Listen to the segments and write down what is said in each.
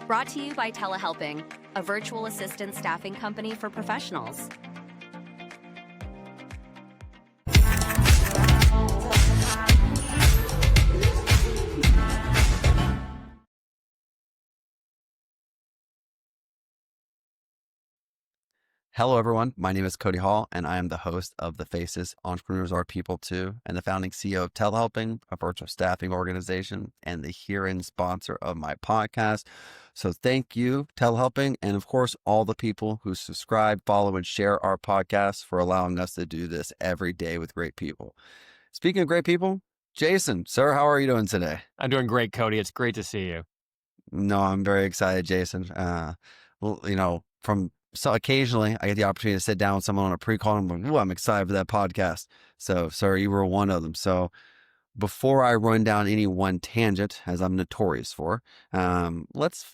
Brought to you by Telehelping, a virtual assistant staffing company for professionals. Hello, everyone. My name is Cody Hall, and I am the host of The Faces, Entrepreneurs Are People Too, and the founding CEO of Telehelping, a virtual staffing organization, and the herein sponsor of my podcast. So thank you, Telehelping, and of course, all the people who subscribe, follow, and share our podcast for allowing us to do this every day with great people. Speaking of great people, Jason, sir, how are you doing today? I'm doing great, Cody. It's great to see you. No, I'm very excited, Jason. So occasionally I get the opportunity to sit down with someone on a pre-call and I'm like, ooh, I'm excited for that podcast. So, sir, you were one of them. So before I run down any one tangent, as I'm notorious for, let's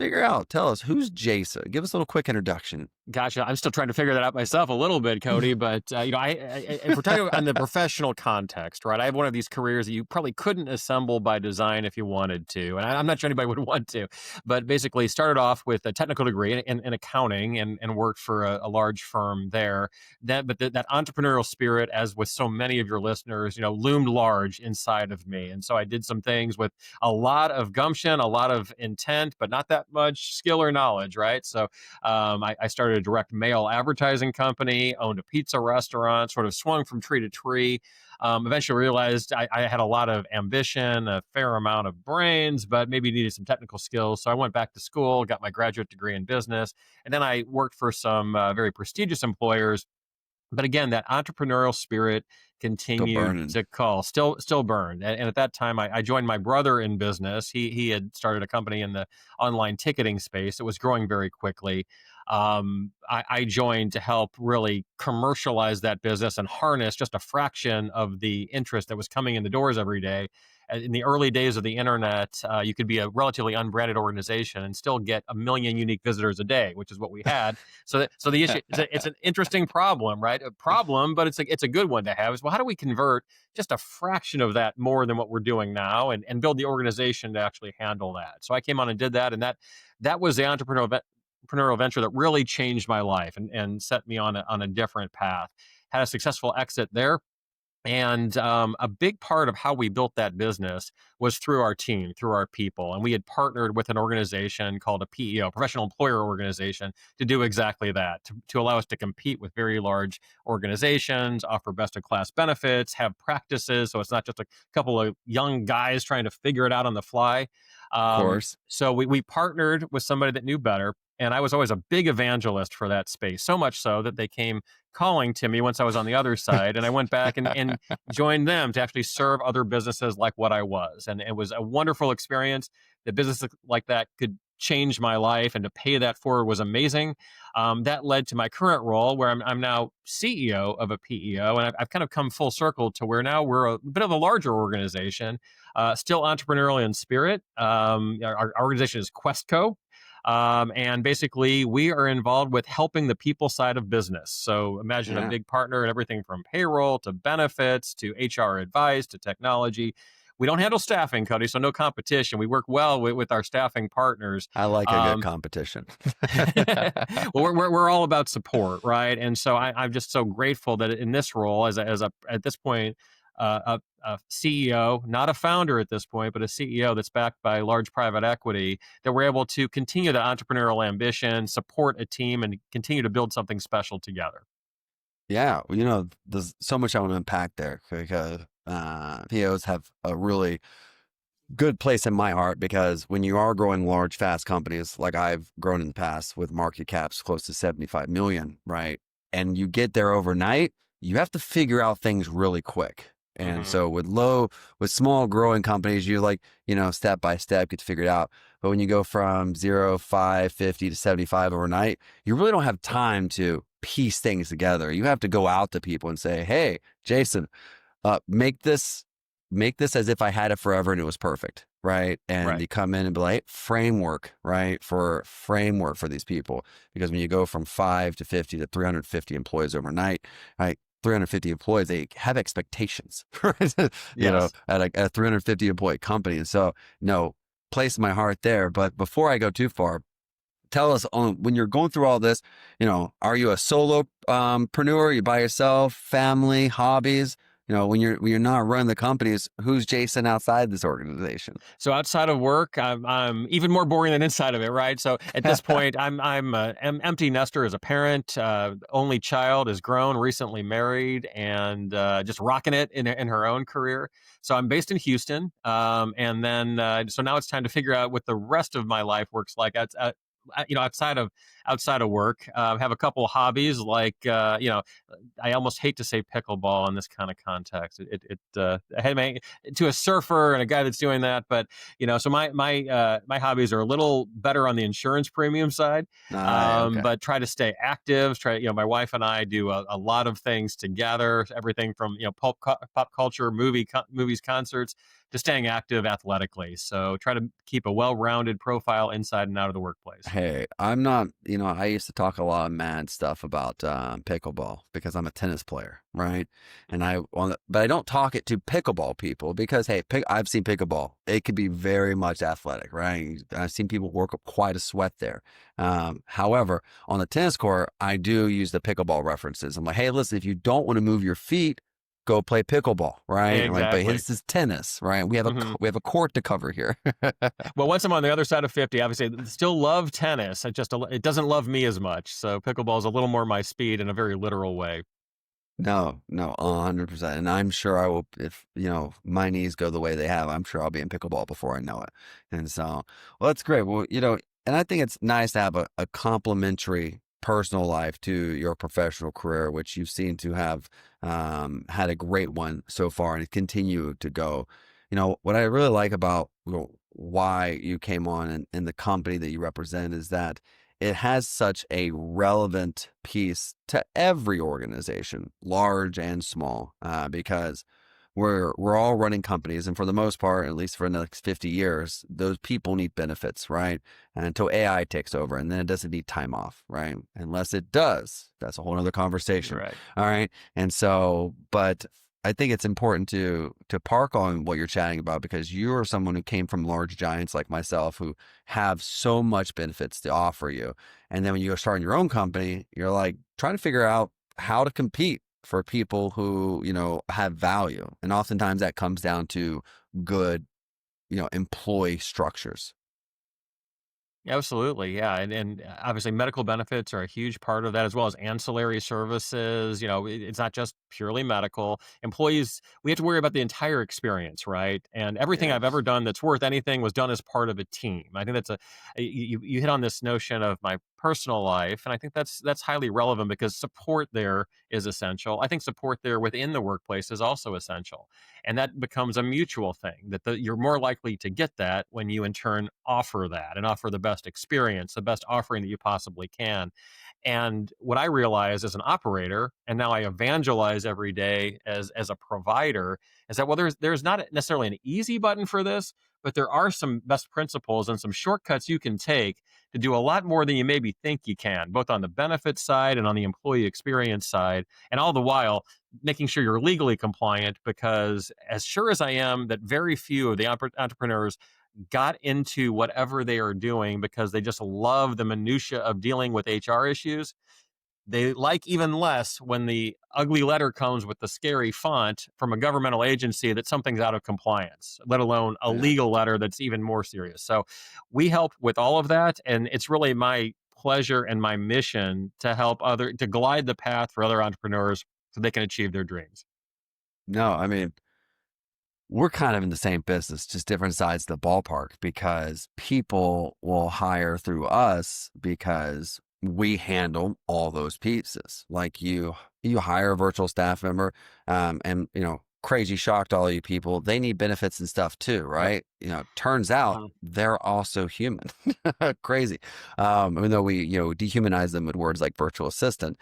tell us, who's Jason? Give us a little quick introduction. Gotcha. I'm still trying to figure that out myself a little bit, Cody. But if we're talking on the professional context, right? I have one of these careers that you probably couldn't assemble by design if you wanted to, and I'm not sure anybody would want to. But basically, started off with a technical degree in accounting and worked for a large firm there. That entrepreneurial spirit, as with so many of your listeners, loomed large inside of me, and so I did some things with a lot of gumption, a lot of intent, but not that much skill or knowledge, right? So I started a direct mail advertising company, owned a pizza restaurant, sort of swung from tree to tree. Eventually realized I had a lot of ambition, a fair amount of brains, but maybe needed some technical skills. So I went back to school, got my graduate degree in business, and then I worked for some very prestigious employers. But again, that entrepreneurial spirit continued to call, still burned. And at that time, I joined my brother in business. He had started a company in the online ticketing space. It was growing very quickly. I joined to help really commercialize that business and harness just a fraction of the interest that was coming in the doors every day. In the early days of the internet, you could be a relatively unbranded organization and still get 1 million unique visitors a day, which is what we had. So the issue, it's an interesting problem, right? A problem, but it's a good one to have. Is, well, how do we convert just a fraction of that more than what we're doing now, and build the organization to actually handle that? So I came on and did that, and that was the entrepreneurial venture that really changed my life and set me on a different path. Had a successful exit there. And a big part of how we built that business was through our team, through our people. And we had partnered with an organization called a PEO, Professional Employer Organization, to do exactly that, to allow us to compete with very large organizations, offer best-in-class benefits, have practices. So it's not just a couple of young guys trying to figure it out on the fly. Of course. So we partnered with somebody that knew better. And I was always a big evangelist for that space, so much so that they came calling to me once I was on the other side. And I went back and joined them to actually serve other businesses like what I was. And it was a wonderful experience. The business like that could change my life, and to pay that forward was amazing. That led to my current role, where I'm now CEO of a PEO. And I've kind of come full circle to where now we're a bit of a larger organization, still entrepreneurial in spirit. Our organization is Questco. And basically, we are involved with helping the people side of business. So imagine a big partner in everything from payroll to benefits to HR advice to technology. We don't handle staffing, Cody, so no competition. We work well with our staffing partners. I like a good competition. Well, we're all about support, right? And so I'm just so grateful that in this role, as at this point, a CEO, not a founder at this point, but a CEO that's backed by large private equity, that we're able to continue the entrepreneurial ambition, support a team, and continue to build something special together. Yeah, there's so much I want to unpack there, because POs have a really good place in my heart, because when you are growing large, fast companies, like I've grown in the past with market caps close to 75 million, right? And you get there overnight, you have to figure out things really quick. And so with small growing companies, you step by step get to figure it out. But when you go from 0, 5, 50 to 75 overnight, you really don't have time to piece things together. You have to go out to people and say, hey, Jason, make this as if I had it forever and it was perfect. Right. And you come in and be like, framework for these people. Because when you go from 5 to 50 to 350 employees overnight, right? 350 employees, they have expectations, right? At a 350 employee company. And so, place my heart there. But before I go too far, tell us on when you're going through all this, are you a solo preneur? You by yourself, family, hobbies? When you're not running the companies, who's Jason outside this organization? So outside of work, I'm even more boring than inside of it, right? So at this point, I'm an empty nester as a parent. Only child is grown, recently married, and just rocking it in her own career. So I'm based in Houston, and then so now it's time to figure out what the rest of my life works like. Outside of work, have a couple of hobbies like I almost hate to say pickleball in this kind of context. I had to a surfer and a guy that's doing that, but so my hobbies are a little better on the insurance premium side, Okay. but try to stay active. My wife and I do a lot of things together, everything from pop culture, movies, concerts, to staying active athletically. So try to keep a well-rounded profile inside and out of the workplace. Hey, I'm not, I used to talk a lot of mad stuff about pickleball because I'm a tennis player, right? But I don't talk it to pickleball people because, hey, I've seen pickleball. It could be very much athletic, right? I've seen people work up quite a sweat there. However, on the tennis court, I do use the pickleball references. I'm like, hey, listen, if you don't want to move your feet, go play pickleball, right? Exactly. But this is tennis, right? We have a court to cover here. Well, once I'm on the other side of 50, obviously, still love tennis. It doesn't love me as much. So pickleball is a little more my speed in a very literal way. No, 100%. And I'm sure I will, if, my knees go the way they have, I'm sure I'll be in pickleball before I know it. And so, well, that's great. Well, and I think it's nice to have a complementary personal life to your professional career, which you seem to have had a great one so far and continue to go. What I really like about why you came on and the company that you represent is that it has such a relevant piece to every organization, large and small, because we're all running companies, and for the most part, at least for the next 50 years, those people need benefits, right? And until AI takes over, and then it doesn't need time off, right? Unless it does, that's a whole other conversation, Right. all right? And so, but I think it's important to park on what you're chatting about because you're someone who came from large giants like myself who have so much benefits to offer you. And then when you go start your own company, you're like trying to figure out how to compete for people who, have value. And oftentimes that comes down to good, employee structures. Absolutely. Yeah. And obviously medical benefits are a huge part of that, as well as ancillary services. It's not just purely medical. Employees, we have to worry about the entire experience, right? And everything I've Yes. ever done that's worth anything was done as part of a team. I think you hit on this notion of my personal life, and I think that's highly relevant because support there is essential. I think support there within the workplace is also essential. And that becomes a mutual thing that you're more likely to get that when you in turn offer that and offer the best experience, the best offering that you possibly can. And what I realize as an operator, and now I evangelize every day as a provider, is that there's not necessarily an easy button for this, but there are some best principles and some shortcuts you can take to do a lot more than you maybe think you can, both on the benefits side and on the employee experience side, and all the while making sure you're legally compliant, because as sure as I am that very few of the entrepreneurs got into whatever they are doing because they just love the minutia of dealing with HR issues, they like even less when the ugly letter comes with the scary font from a governmental agency that something's out of compliance, let alone a Yeah. legal letter that's even more serious. So we help with all of that. And it's really my pleasure and my mission to help to glide the path for other entrepreneurs so they can achieve their dreams. No, I mean, we're kind of in the same business, just different sides of the ballpark because people will hire through us because we handle all those pieces. Like you hire a virtual staff member, and crazy shock to all you people, they need benefits and stuff too, right? Turns out they're also human. Crazy. Even though we, dehumanize them with words like virtual assistant,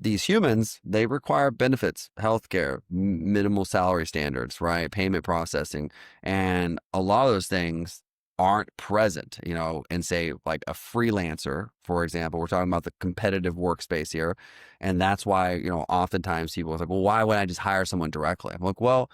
these humans, they require benefits, healthcare, minimal salary standards, right? Payment processing. And a lot of those things aren't present, in say like a freelancer, for example. We're talking about the competitive workspace here. And that's why, oftentimes people are like, well, why wouldn't I just hire someone directly? I'm like, well,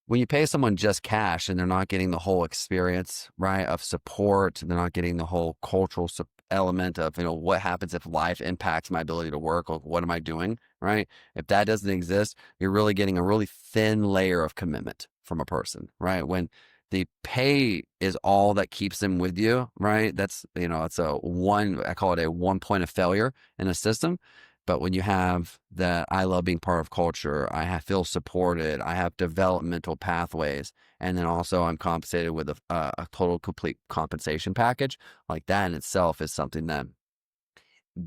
when you pay someone just cash and they're not getting the whole experience, right, of support, they're not getting the whole cultural element of, what happens if life impacts my ability to work, or what am I doing, right? If that doesn't exist, you're really getting a really thin layer of commitment from a person, right? When the pay is all that keeps them with you, right? That's, it's I call it a one point of failure in a system. But when you have that, I love being part of culture, feel supported, I have developmental pathways, and then also I'm compensated with a total complete compensation package, like that in itself is something that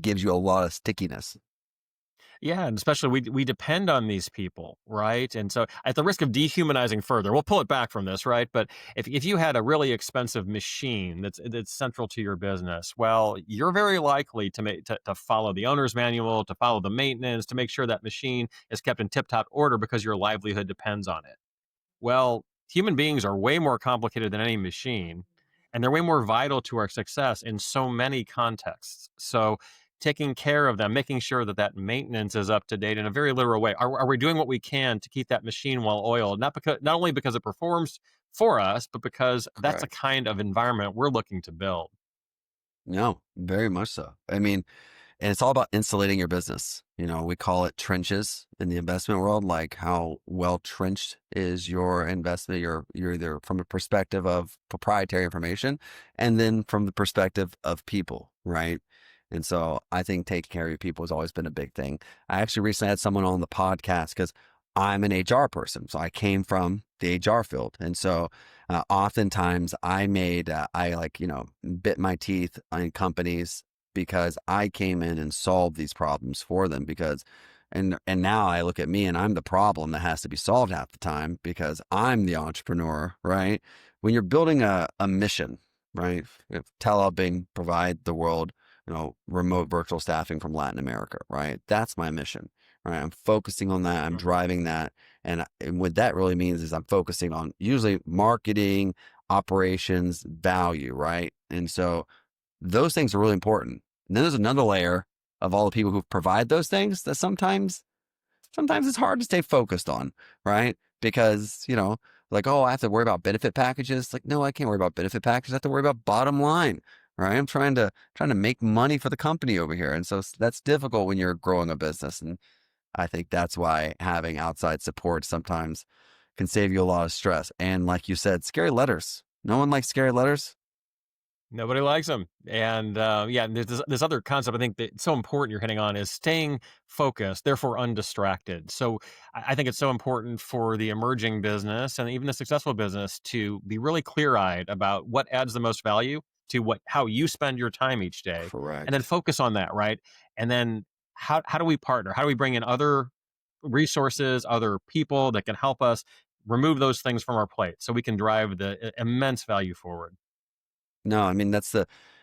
gives you a lot of stickiness. Yeah, and especially we depend on these people, right? And so, at the risk of dehumanizing further, we'll pull it back from this, right? But if you had a really expensive machine that's central to your business, well, you're very likely to follow the owner's manual, to follow the maintenance, to make sure that machine is kept in tip-top order because your livelihood depends on it. Well, human beings are way more complicated than any machine, and they're way more vital to our success in so many contexts. So, taking care of them, making sure that that maintenance is up to date in a very literal way. Are we doing what we can to keep that machine well oiled? Not only because it performs for us, but because that's a Correct. kind of environment we're looking to build. No, very much so. I mean, and it's all about insulating your business. We call it trenches in the investment world, like how well trenched is your investment. You're either from the perspective of proprietary information and then from the perspective of people, right? And so I think taking care of your people has always been a big thing. I actually recently had someone on the podcast because I'm an HR person. So I came from the HR field. And so oftentimes bit my teeth on companies because I came in and solved these problems for them and now I look at me and I'm the problem that has to be solved half the time because I'm the entrepreneur, right? When you're building a mission, right? If telehelping provide the world, remote virtual staffing from Latin America, right? That's my mission, right? I'm focusing on that. I'm driving that. And what that really means is I'm focusing on usually marketing, operations, value, right? And so those things are really important. And then there's another layer of all the people who provide those things that sometimes it's hard to stay focused on, right? Because, like, oh, I have to worry about benefit packages. Like, no, I can't worry about benefit packages. I have to worry about bottom line, right? I'm trying to make money for the company over here. And so that's difficult when you're growing a business. And I think that's why having outside support sometimes can save you a lot of stress. And like you said, scary letters. No one likes scary letters. Nobody likes them. And and there's this other concept I think that's so important you're hitting on is staying focused, therefore undistracted. So I think it's so important for the emerging business and even the successful business to be really clear-eyed about what adds the most value to how you spend your time each day, and then Correct. focus on that, right? And then how do we partner? How do we bring in other resources, other people that can help us remove those things from our plate so we can drive the immense value forward? No, I mean,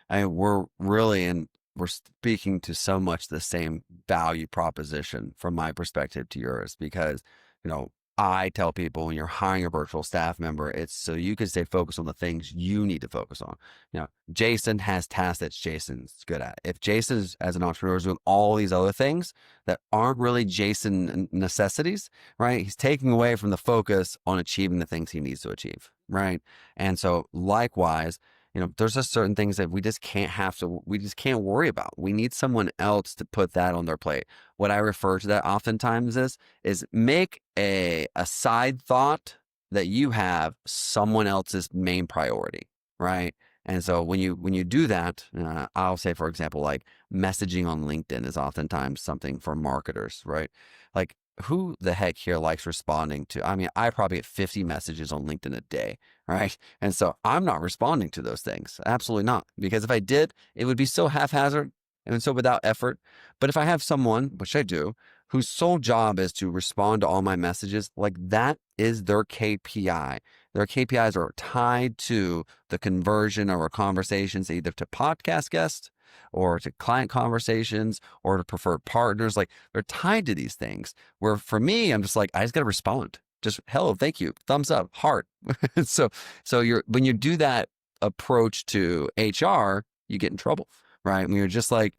we're speaking to so much the same value proposition from my perspective to yours because, I tell people when you're hiring a virtual staff member, it's so you can stay focused on the things you need to focus on. Jason has tasks that Jason's good at. If Jason as an entrepreneur is doing all these other things that aren't really Jason necessities, right? He's taking away from the focus on achieving the things he needs to achieve, right? And so likewise, there's just certain things that we just can't worry about. We need someone else to put that on their plate. What I refer to that oftentimes is make a side thought that you have someone else's main priority, right? And so when you do that, I'll say, for example, like messaging on LinkedIn is oftentimes something for marketers, right? Like who the heck here likes responding to? I mean, I probably get 50 messages on LinkedIn a day, right? And so I'm not responding to those things. Absolutely not. Because if I did, it would be so haphazard and so without effort. But if I have someone, which I do, whose sole job is to respond to all my messages, like that is their KPI. Their KPIs are tied to the conversion of our conversations, either to podcast guests or to client conversations or to preferred partners. Like they're tied to these things where for me, I'm just like, I just got to respond. Just hello, thank you, thumbs up, heart. so when you do that approach to HR, you get in trouble, right? When you're just like,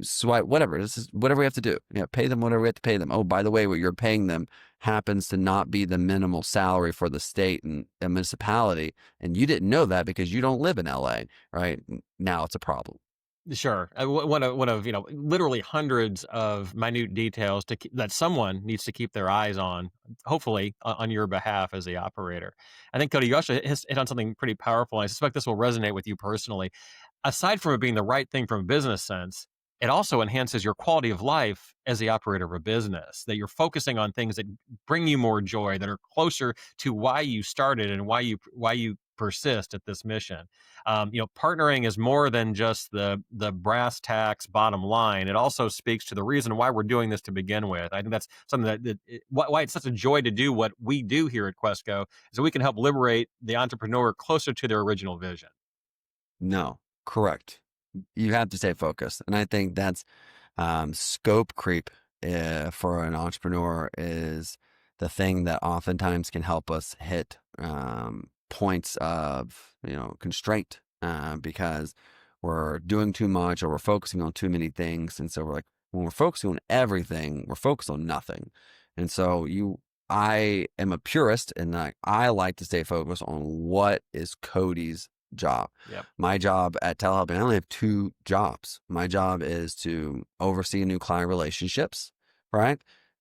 swipe, whatever, this is whatever we have to do. Pay them whatever we have to pay them. Oh, by the way, what you're paying them happens to not be the minimal salary for the state and a municipality. And you didn't know that because you don't live in LA, right? Now it's a problem. Sure. One of literally hundreds of minute details that someone needs to keep their eyes on, hopefully on your behalf as the operator. I think Cody, you also hit on something pretty powerful. I suspect this will resonate with you personally. Aside from it being the right thing from a business sense, it also enhances your quality of life as the operator of a business. That you're focusing on things that bring you more joy, that are closer to why you started and why you persist at this mission. Partnering is more than just the brass tacks bottom line. It also speaks to the reason why we're doing this to begin with. I think that's something why it's such a joy to do what we do here at Questco, is that we can help liberate the entrepreneur closer to their original vision. No, correct. You have to stay focused. And I think that's scope creep for an entrepreneur is the thing that oftentimes can help us hit points of constraint because we're doing too much or we're focusing on too many things. And so we're like, when we're focusing on everything, we're focused on nothing. And so I am a purist and I like to stay focused on what is Cody's job. Yep. My job at telehelping, I only have two jobs. My job is to oversee new client relationships, right?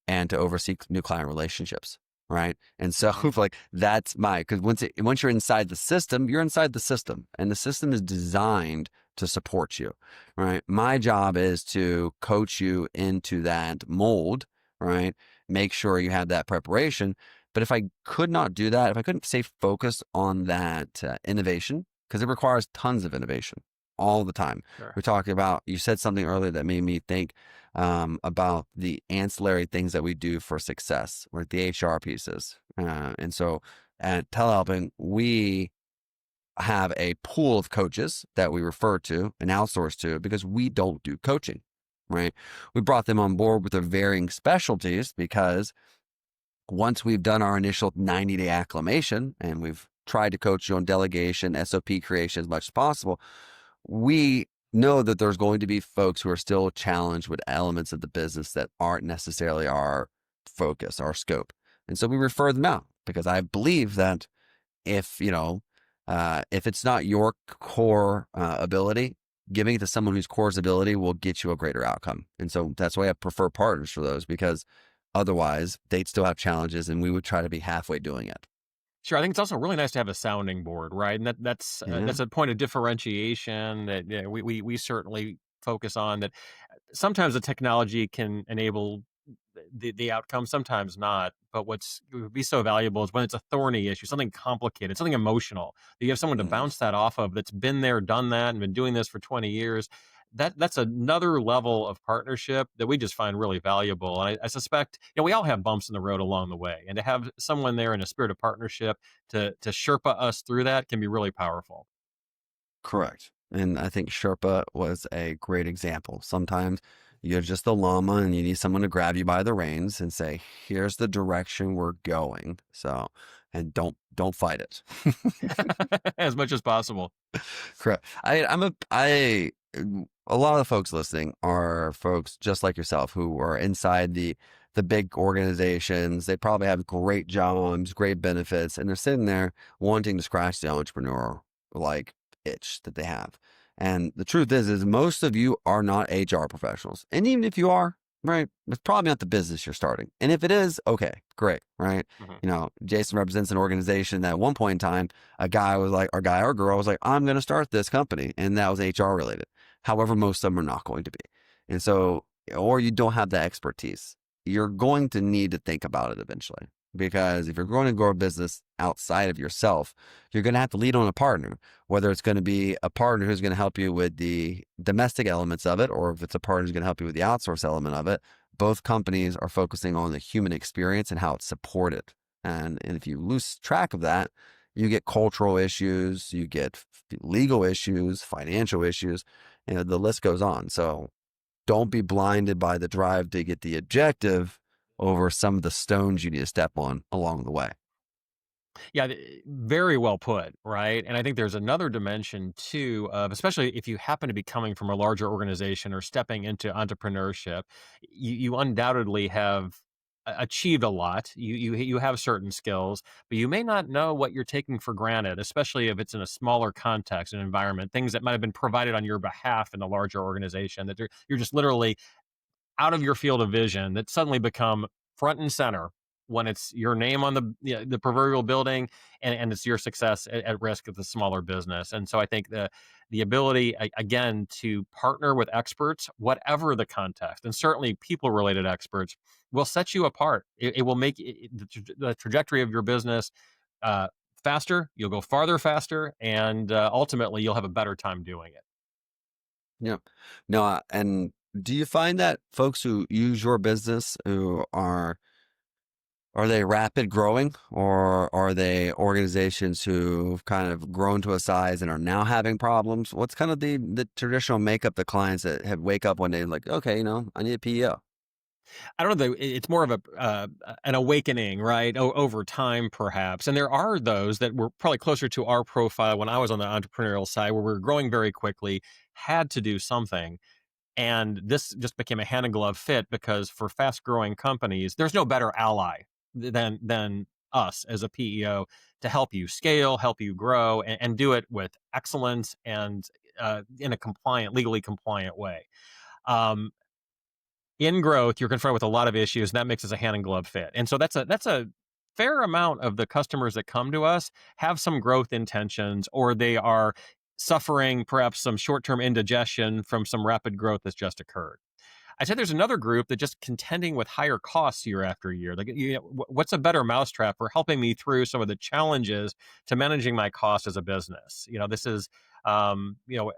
And to oversee new client relationships, right? And so like that's because once you're inside the system, you're inside the system, and the system is designed to support you, right? My job is to coach you into that mold, right? Make sure you have that preparation. But if I could not do that, if I couldn't stay focused on that innovation, because it requires tons of innovation all the time. Sure. We're talking about, you said something earlier that made me think about the ancillary things that we do for success, like the HR pieces. And so at telehelping, we have a pool of coaches that we refer to and outsource to because we don't do coaching, right? We brought them on board with their varying specialties because once we've done our initial 90-day acclimation and we've tried to coach you on delegation, SOP creation as much as possible, we know that there's going to be folks who are still challenged with elements of the business that aren't necessarily our focus, our scope. And so we refer them out because I believe that if it's not your core ability, giving it to someone whose core ability will get you a greater outcome. And so that's why I prefer partners for those, because otherwise they'd still have challenges and we would try to be halfway doing it. Sure, I think it's also really nice to have a sounding board, right? And that's a point of differentiation that we certainly focus on. That sometimes the technology can enable the outcome, sometimes not. But would be so valuable is when it's a thorny issue, something complicated, something emotional, that you have someone to bounce that off of that's been there, done that, and been doing this for 20 years. That's another level of partnership that we just find really valuable. And I suspect, we all have bumps in the road along the way, and to have someone there in a spirit of partnership to Sherpa us through that can be really powerful. Correct. And I think Sherpa was a great example. Sometimes you're just the llama and you need someone to grab you by the reins and say, here's the direction we're going. So, and don't fight it. As much as possible. Correct. A lot of the folks listening are folks just like yourself who are inside the big organizations. They probably have great jobs, great benefits, and they're sitting there wanting to scratch the entrepreneur itch that they have. And the truth is most of you are not HR professionals. And even if you are, right, it's probably not the business you're starting. And if it is, okay, great, right? Mm-hmm. Jason represents an organization that at one point in time, a guy or girl was like, I'm going to start this company. And that was HR related. However, most of them are not going to be. And so, or you don't have that expertise. You're going to need to think about it eventually. Because if you're going to grow a business outside of yourself, you're going to have to lean on a partner, whether it's going to be a partner who's going to help you with the domestic elements of it, or if it's a partner who's going to help you with the outsource element of it. Both companies are focusing on the human experience and how it's supported. And if you lose track of that, you get cultural issues, you get legal issues, financial issues, and the list goes on. So don't be blinded by the drive to get the objective over some of the stones you need to step on along the way. Yeah, very well put, right? And I think there's another dimension too of, especially if you happen to be coming from a larger organization or stepping into entrepreneurship, you undoubtedly have achieved a lot. You have certain skills, but you may not know what you're taking for granted, especially if it's in a smaller context and environment. Things that might have been provided on your behalf in the larger organization that you're just literally out of your field of vision that suddenly become front and center when it's your name on the proverbial building, and it's your success at risk of the smaller business. And so I think the ability again to partner with experts, whatever the context, and certainly people related experts, will set you apart. It will make the trajectory of your business uh, faster. You'll go farther faster, and ultimately you'll have a better time doing it. Yeah. No, and do you find that folks who use your business who are they rapid growing, or are they organizations who've kind of grown to a size and are now having problems? What's kind of the traditional makeup the clients that have wake up one day like, okay, I need a PEO. I don't know. It's more of a an awakening, right? Over time, perhaps. And there are those that were probably closer to our profile when I was on the entrepreneurial side, where we were growing very quickly, had to do something, and this just became a hand and glove fit because for fast growing companies, there's no better ally than us as a PEO to help you scale, help you grow, and do it with excellence and in a legally compliant way. Um, in growth, you're confronted with a lot of issues, and that makes us a hand and glove fit. And so that's a fair amount of the customers that come to us have some growth intentions, or they are suffering perhaps some short-term indigestion from some rapid growth that's just occurred. I said there's another group that just contending with higher costs year after year. Like, what's a better mousetrap for helping me through some of the challenges to managing my costs as a business? This is, you know,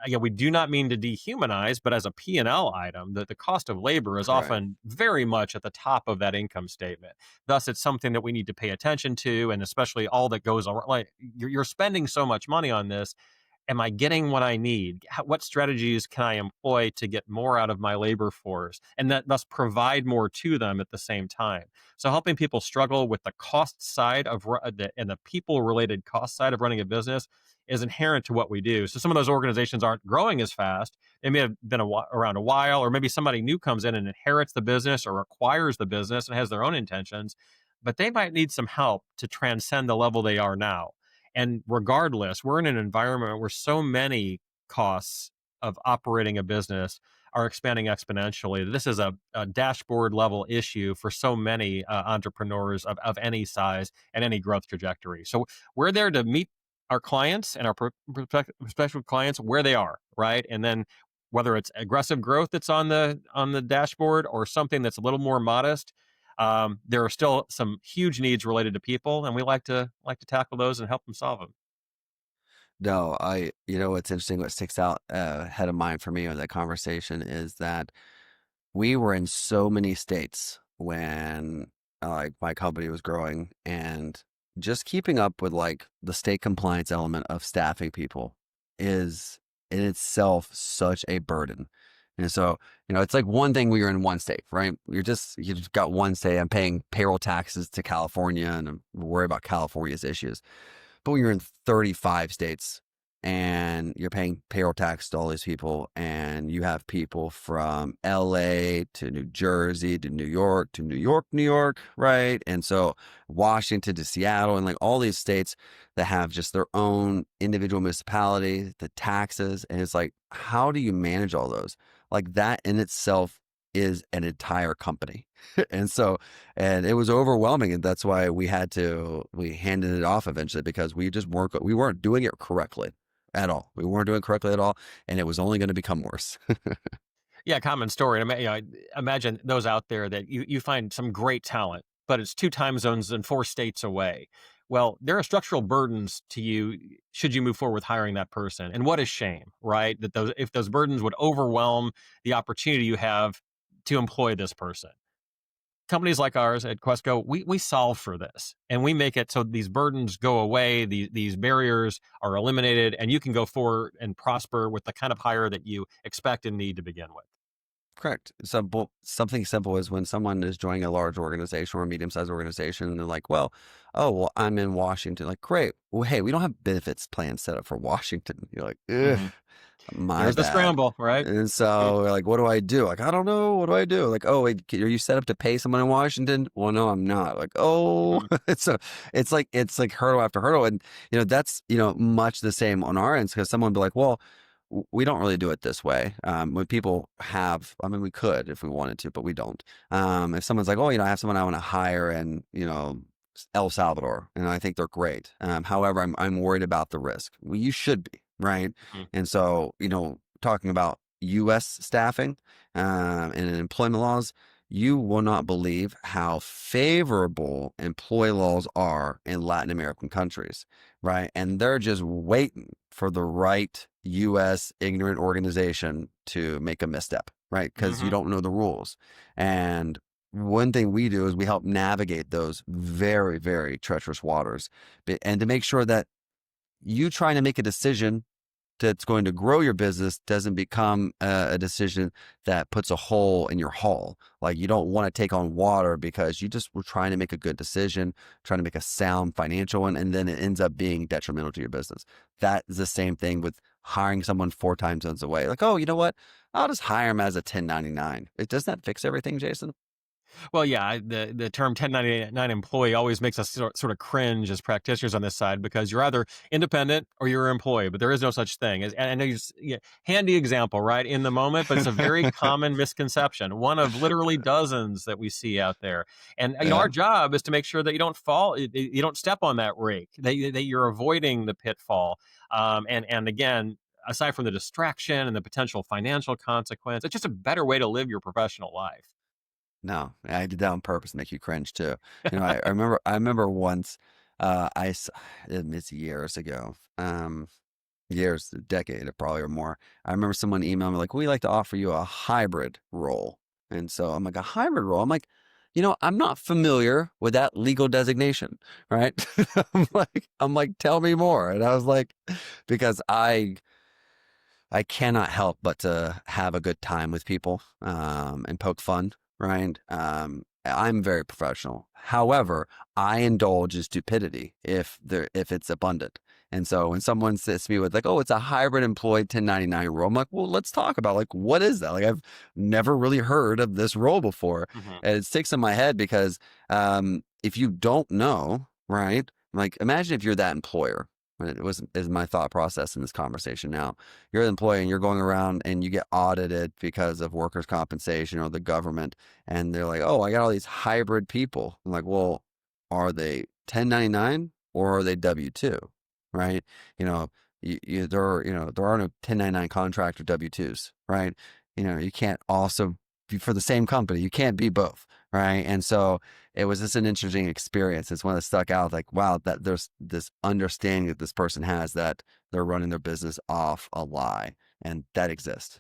again, we do not mean to dehumanize, but as a P&L item, the cost of labor is Correct. often very much at the top of that income statement. Thus, it's something that we need to pay attention to, and especially all that goes on. Like, you're spending so much money on this. Am I getting what I need? What strategies can I employ to get more out of my labor force and that thus provide more to them at the same time? So helping people struggle with the cost side and the people related cost side of running a business is inherent to what we do. So some of those organizations aren't growing as fast. They may have been around a while, or maybe somebody new comes in and inherits the business or acquires the business and has their own intentions, but they might need some help to transcend the level they are now. And regardless, we're in an environment where so many costs of operating a business are expanding exponentially. This is a dashboard level issue for so many entrepreneurs of any size and any growth trajectory. So we're there to meet our clients and our prospective clients where they are, right? And then whether it's aggressive growth that's on the dashboard or something that's a little more modest, there are still some huge needs related to people, and we like to tackle those and help them solve them. No, what's interesting, what sticks out ahead of mind for me in that conversation is that we were in so many states when like my company was growing, and just keeping up with like the state compliance element of staffing people is in itself such a burden. And so, it's like one thing when you're in one state, right? You just got one state. I'm paying payroll taxes to California and I'm worried about California's issues. But when you're in 35 states and you're paying payroll tax to all these people, and you have people from LA to New Jersey to New York to New York, New York, right? And so Washington to Seattle, and like all these states that have just their own individual municipality, the taxes. And it's like, how do you manage all those? Like that in itself is an entire company. And it was overwhelming. And that's why we handed it off eventually, because we weren't doing it correctly at all. We weren't doing it correctly at all. And it was only going to become worse. Yeah, common story. And imagine those out there that you find some great talent, but it's 2 time zones and 4 states away. Well, there are structural burdens to you should you move forward with hiring that person. And what a shame, right? That if those burdens would overwhelm the opportunity you have to employ this person. Companies like ours at Questco, we solve for this, and we make it so these burdens go away, these barriers are eliminated, and you can go forward and prosper with the kind of hire that you expect and need to begin with. Correct. Something simple is when someone is joining a large organization or a medium-sized organization, and they're like, well, I'm in Washington. Like, great. Well, hey, we don't have benefits plans set up for Washington. You're like, ugh. Hmm. My There's the bad. scramble, right? And so we're like, what do I do? Like, I don't know. What do I do? Like, oh, wait, are you set up to pay someone in Washington? Well, no, I'm not. Like, oh, Mhm. so it's like hurdle after hurdle. And, that's, much the same on our ends because someone would be like, well, we don't really do it this way. When people have, I mean, we could if we wanted to, but we don't. If someone's like, oh, I have someone I want to hire in, El Salvador, and I think they're great. However, I'm worried about the risk. Well, you should be, right? Mhm. And so, talking about U.S. staffing and employment laws, you will not believe how favorable employee laws are in Latin American countries, right? And they're just waiting for the right U.S. ignorant organization to make a misstep, right? Because you Mhm. don't know the rules. And one thing we do is we help navigate those very, very treacherous waters and to make sure that you trying to make a decision that's going to grow your business doesn't become a decision that puts a hole in your hull. Like you don't want to take on water because you just were trying to make a good decision, trying to make a sound financial one, and then it ends up being detrimental to your business. That is the same thing with hiring someone 4 time zones away. Like, oh, you know what? I'll just hire them as a 1099. It does that fix everything, Jason? Well, yeah, the term 1099 employee always makes us sort of cringe as practitioners on this side because you're either independent or you're an employee, but there is no such thing. And I know yeah, handy example, right, in the moment, but it's a very common misconception, one of literally dozens that we see out there. And our Yeah. job is to make sure that you don't fall, you don't step on that rake, that you're avoiding the pitfall. And again, aside from the distraction and the potential financial consequence, it's just a better way to live your professional life. No, I did that on purpose to make you cringe too. I remember once, it's years ago, years, a decade probably or more. I remember someone emailed me like, "We like to offer you a hybrid role," and so I'm like, "A hybrid role?" I'm like, I'm not familiar with that legal designation, right? I'm like, "Tell me more," and I was like, because I cannot help but to have a good time with people and poke fun, right? I'm very professional. However, I indulge in stupidity if it's abundant. And so when someone says to me with like, "Oh, it's a hybrid employed 1099 role," I'm like, "Well, let's talk about like what is that?" Like I've never really heard of this role before, Mhm. and it sticks in my head because if you don't know, right? Like imagine if you're that employer. It was is my thought process in this conversation now. You're the employee and you're going around and you get audited because of workers' compensation or the government. And they're like, oh, I got all these hybrid people. I'm like, well, are they 1099 or are they W-2? Right? You know, there are no 1099 contractor W-2s, right? You can't also be for the same company. You can't be both, right? And so it was just an interesting experience. It's one that stuck out like, wow, that there's this understanding that this person has that they're running their business off a lie, and that exists.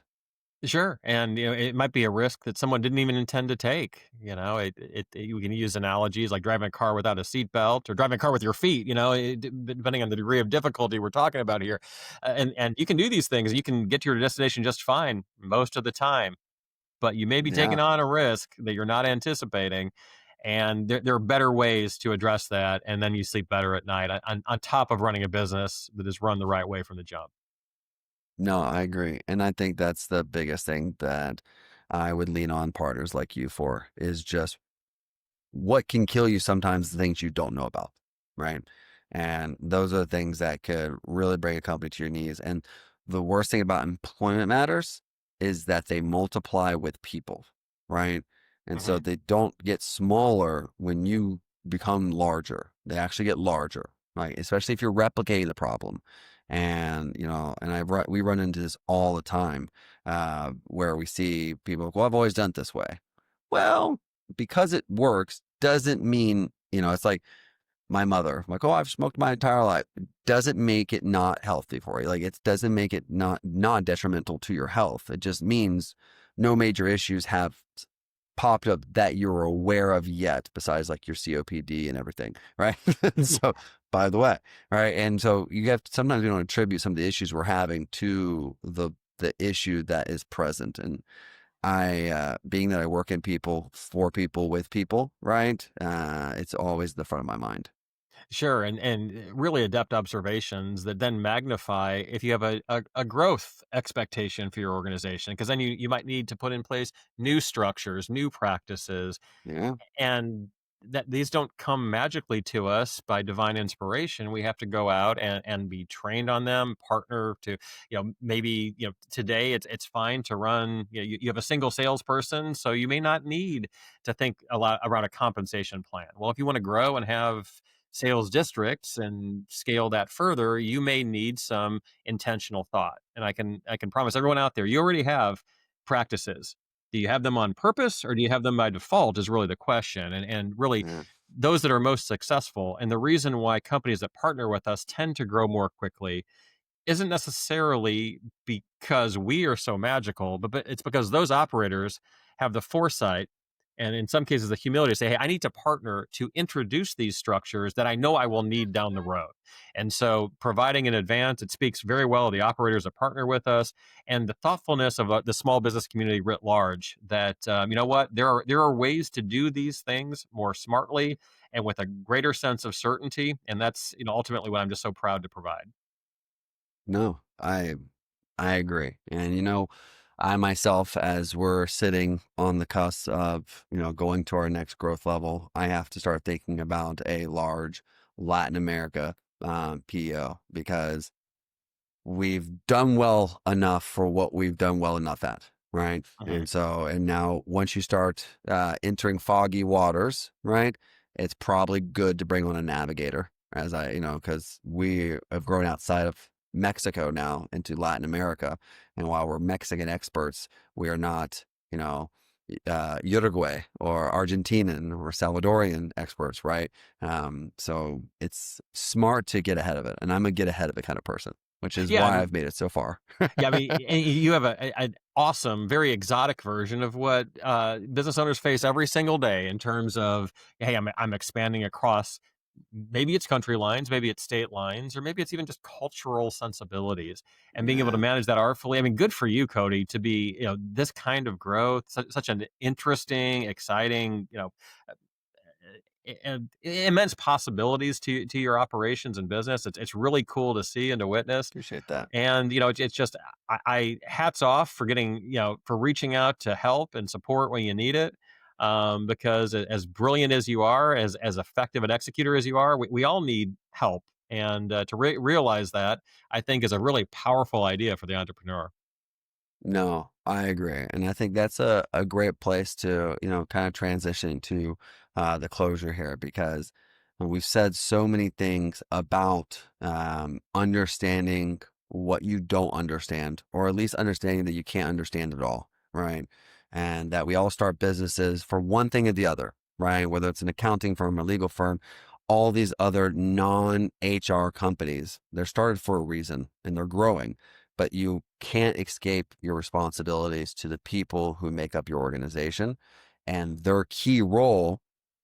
Sure, and it might be a risk that someone didn't even intend to take. You can use analogies like driving a car without a seatbelt or driving a car with your feet. Depending on the degree of difficulty we're talking about here, and you can do these things. You can get to your destination just fine most of the time, but you may be Yeah. taking on a risk that you're not anticipating. And there are better ways to address that, and then you sleep better at night on top of running a business that is run the right way from the jump. No, I agree. And I think that's the biggest thing that I would lean on partners like you for is just what can kill you sometimes the things you don't know about, right? And those are the things that could really bring a company to your knees. And the worst thing about employment matters is that they multiply with people, right? And so Hmm. they don't get smaller when you become larger. They actually get larger, right? Especially if you're replicating the problem. And, we run into this all the time where we see people, well, I've always done it this way. Well, because it works doesn't mean, it's like my mother, like, oh, I've smoked my entire life. Doesn't make it not healthy for you. Like it doesn't make it not detrimental to your health. It just means no major issues have popped up that you're aware of yet, besides like your COPD and everything, right? So, by the way, right? And so you have sometimes we don't attribute some of the issues we're having to the issue that is present. And being that I work in people, for people, with people, right? It's always the front of my mind. Sure, and really adept observations that then magnify if you have a growth expectation for your organization, because then you might need to put in place new structures, new practices, Yeah. and that these don't come magically to us by divine inspiration. We have to go out and be trained on them, partner to, maybe, today it's fine to run, you have a single salesperson, so you may not need to think a lot around a compensation plan. Well, if you want to grow and have sales districts and scale that further, you may need some intentional thought. And I can promise everyone out there, you already have practices. Do you have them on purpose or do you have them by default is really the question. And really, Yeah. those that are most successful and the reason why companies that partner with us tend to grow more quickly isn't necessarily because we are so magical, but it's because those operators have the foresight and in some cases the humility to say, hey, I need to partner to introduce these structures that I know I will need down the road. And so providing in advance, it speaks very well of the operators that partner with us and the thoughtfulness of the small business community writ large that, you know what, there are ways to do these things more smartly and with a greater sense of certainty. And that's, ultimately what I'm just so proud to provide. No, I agree. And I myself, as we're sitting on the cusp of, going to our next growth level, I have to start thinking about a large Latin America PO because we've done well enough for what we've done well enough at, right? Mhm. And now once you start entering foggy waters, right, it's probably good to bring on a navigator, because we have grown outside of Mexico now into Latin America. And while we're Mexican experts, we are not, Uruguay or Argentinian or Salvadorian experts, right? So it's smart to get ahead of it. And I'm a get ahead of it kind of person, which is Yeah, I why mean, I've made it so far. yeah, I mean, you have an awesome, very exotic version of what business owners face every single day in terms of, hey, I'm expanding across. Maybe it's country lines, maybe it's state lines, or maybe it's even just cultural sensibilities, and being able to Yeah, manage that artfully. I mean, good for you, Cody, to be this kind of growth, such an interesting, exciting, immense possibilities to your operations and business. It's really cool to see and to witness. appreciate that. And it's just I hats off for getting for reaching out to help and support when you need it. Because as brilliant as you are, as effective an executor as you are, we all need help. And to realize that, I think, is a really powerful idea for the entrepreneur. No, I agree. And I think that's a great place to, kind of transition to the closure here because we've said so many things about understanding what you don't understand, or at least understanding that you can't understand at all, right? And that we all start businesses for one thing or the other, right? Whether it's an accounting firm, a legal firm, all these other non-HR companies, they're started for a reason and they're growing, but you can't escape your responsibilities to the people who make up your organization and their key role,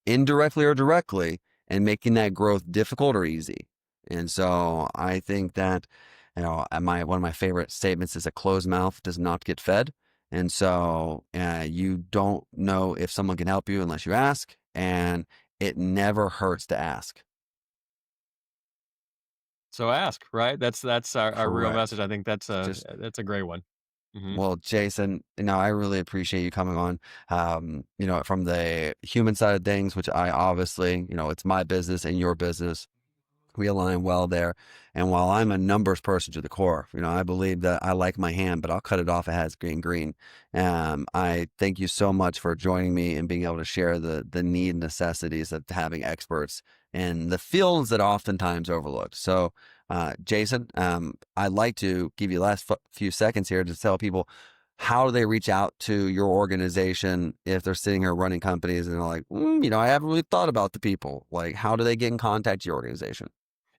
indirectly or directly, in making that growth difficult or easy. And so I think that, one of my favorite statements is a closed mouth does not get fed. And so you don't know if someone can help you unless you ask, and it never hurts to ask. So ask, right? That's our real message. Correct. I think Just that's a great one. Hmm. Well, Jason, I really appreciate you coming on. From the human side of things, which I obviously, it's my business and your business. We align well there. And while I'm a numbers person to the core, I believe that I like my hand, but I'll cut it off if it has green. I thank you so much for joining me and being able to share the need and necessities of having experts in the fields that are oftentimes overlooked. So, Jason, I'd like to give you the last few seconds here to tell people how do they reach out to your organization if they're sitting here running companies and they're like, I haven't really thought about the people. Like, how do they get in contact with your organization?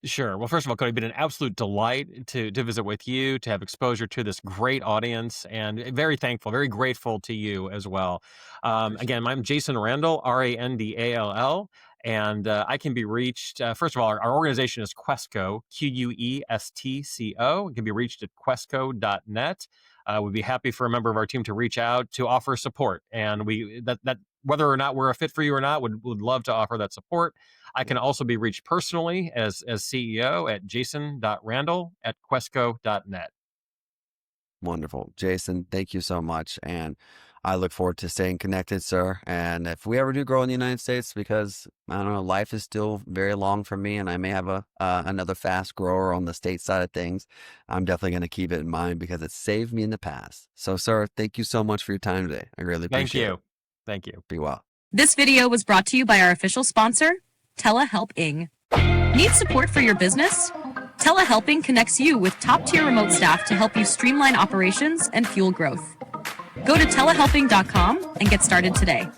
Sure. Well, first of all, Cody, been an absolute delight to visit with you, to have exposure to this great audience, and very thankful, very grateful to you as well. Appreciate Again, it. I'm Jason Randall, Randall, and I can be reached. First of all, our organization is Questco, Questco. It can be reached at questco.net. We'd be happy for a member of our team to reach out to offer support, and we that whether or not we're a fit for you or not, would love to offer that support. I can also be reached personally as CEO at jason.randall@questco.net. Wonderful. Jason, thank you so much. And I look forward to staying connected, sir. And if we ever do grow in the United States, because I don't know, life is still very long for me and I may have another fast grower on the state side of things, I'm definitely going to keep it in mind because it saved me in the past. So, sir, thank you so much for your time today. I really appreciate it. Thank you. Be well. This video was brought to you by our official sponsor, Telehelping. Need support for your business? Telehelping connects you with top-tier remote staff to help you streamline operations and fuel growth. Go to telehelping.com and get started today.